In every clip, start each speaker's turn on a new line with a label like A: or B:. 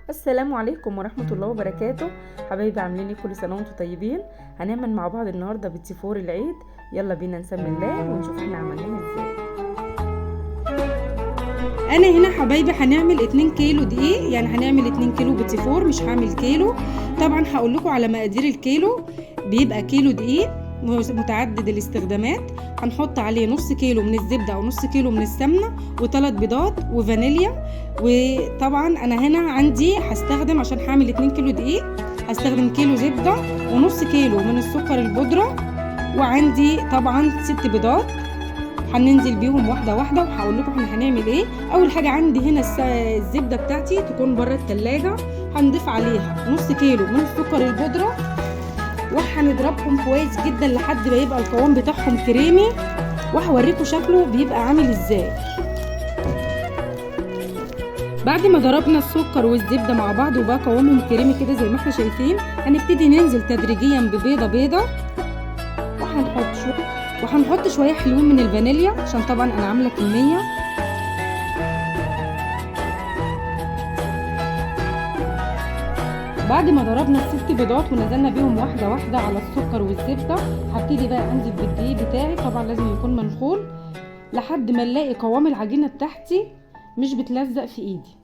A: السلام عليكم ورحمة الله وبركاته. حبايبي عاملين ايه؟ كل سنة وانتم طيبين. هنعمل مع بعض النهاردة بيتي فور العيد. يلا بينا نسمي الله ونشوف احنا عملناه ازاي.
B: انا هنا حبايبي هنعمل 2 كيلو دقيق، يعني هنعمل 2 كيلو بيتي فور، مش هعمل كيلو. طبعا هقول لكم على مقادير الكيلو. بيبقى كيلو دقيق متعدد الاستخدامات، هنحط عليه نص كيلو من الزبده او نص كيلو من السمنه و3 بيضات وفانيليا. وطبعا انا هنا عندي هستخدم، عشان هعمل 2 كيلو دقيق هستخدم كيلو زبده ونص كيلو من السكر البودره، وعندي طبعا 6 بيضات هننزل بيهم واحده واحده وهقول لكم احنا هنعمل ايه. اول حاجه عندي هنا الزبده بتاعتي تكون بره التلاجة، هنضيف عليها نص كيلو من السكر البودره وهنضربهم كويس جدا لحد ما يبقى القوام بتاعهم كريمي، وهوريكم شكله بيبقى عامل ازاي. بعد ما ضربنا السكر والزبده مع بعض وبقى قوامهم كريمي كده زي ما احنا شايفين، هنبتدي ننزل تدريجيا ببيضه بيضه، وهنحط شويه حلوين من الفانيليا عشان طبعا انا عامله كميه. بعد ما ضربنا ال6 بيضات ونزلنا بيهم واحده واحده على السكر والزبده، هبتدي بقى انزل بالدقيق بتاعي، طبعا لازم يكون منخول لحد ما نلاقي قوام العجينه بتاعتي مش بتلزق في ايدي.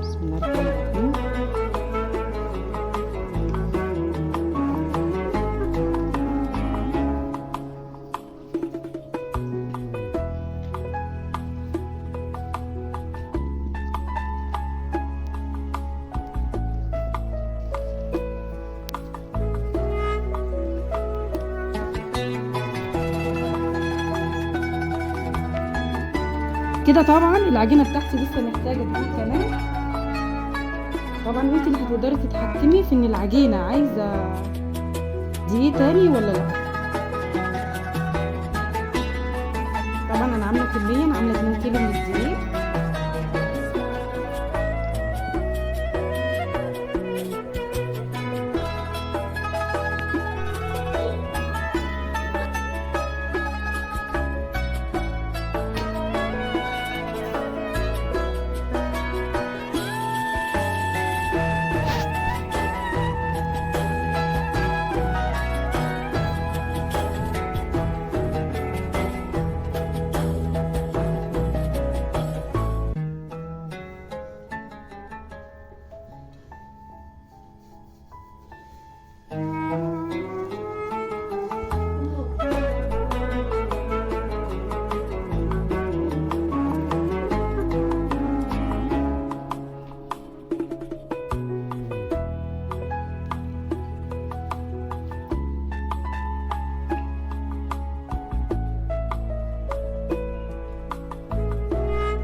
B: بسم الله الرحمن الرحيم. كده طبعا العجينه بتاعتي لسه محتاجه دقيق كمان. طبعا انت اللي هتقدري تتحكمي في ان العجينه عايزه دقيق تاني ولا لا. طبعا انا عامله كميه، انا عامله 2 كيلو من الدقيق.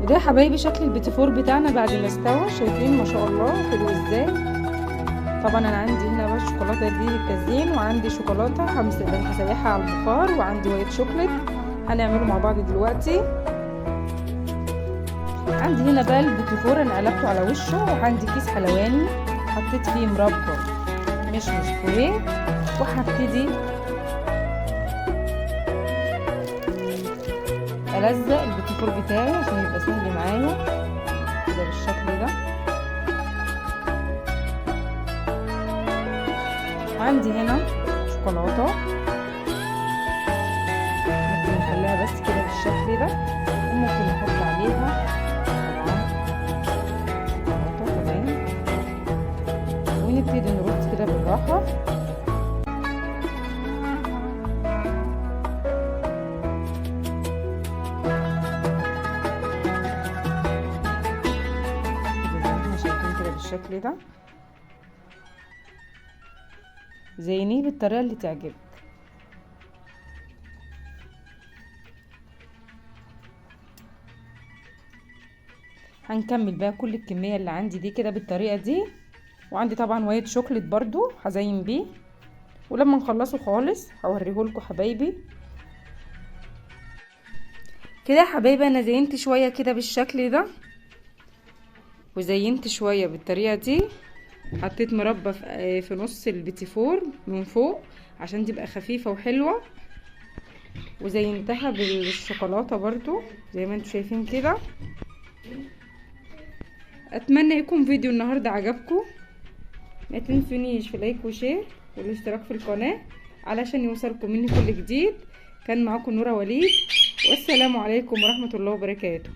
B: وده يا حبايبي شكل البيتي فور بتاعنا بعد ما استوى. شايفين ما شاء الله حلو ازاي. طبعا انا عندي هنا بقى الشوكولاته دي للتزيين، وعندي شوكولاته هسيحها على البخار، وعندي وايت شوكليت هنعمله مع بعض دلوقتي. عندي هنا بقى البيتي فور انا قلبته على وشه، وعندي كيس حلواني حطيت فيه مربى مشمش فويه، وهبتدي ألزق البيتي فور بتاعي عشان يبقى سهل معايا كده بالشكل ده. وعندي هنا شوكولاته ممكن نخليها بس كده بالشكل ده، وممكن نحط عليها شوكولاته كمان، ونبتدي نرص كده بالراحه. بالشكل ده زينيه بالطريقه اللي تعجبك. هنكمل بقى كل الكميه اللي عندي دي كده بالطريقه دي، وعندي طبعا وايت شوكليت برضو هزين بيه، ولما نخلصه خالص هوريهولكم حبايبي. كده يا حبايبي انا زينت شويه كده بالشكل ده، وزينت شويه بالطريقه دي. حطيت مربى في نص البيتي فور من فوق عشان تبقى خفيفه وحلوه، وزينتها بالشوكولاته برضو زي ما انتم شايفين كده. اتمنى يكون فيديو النهارده عجبكم. ما تنسونيش في لايك وشير والاشتراك في القناه علشان يوصلكم مني كل جديد. كان معاكم نورة وليد، والسلام عليكم ورحمة الله وبركاته.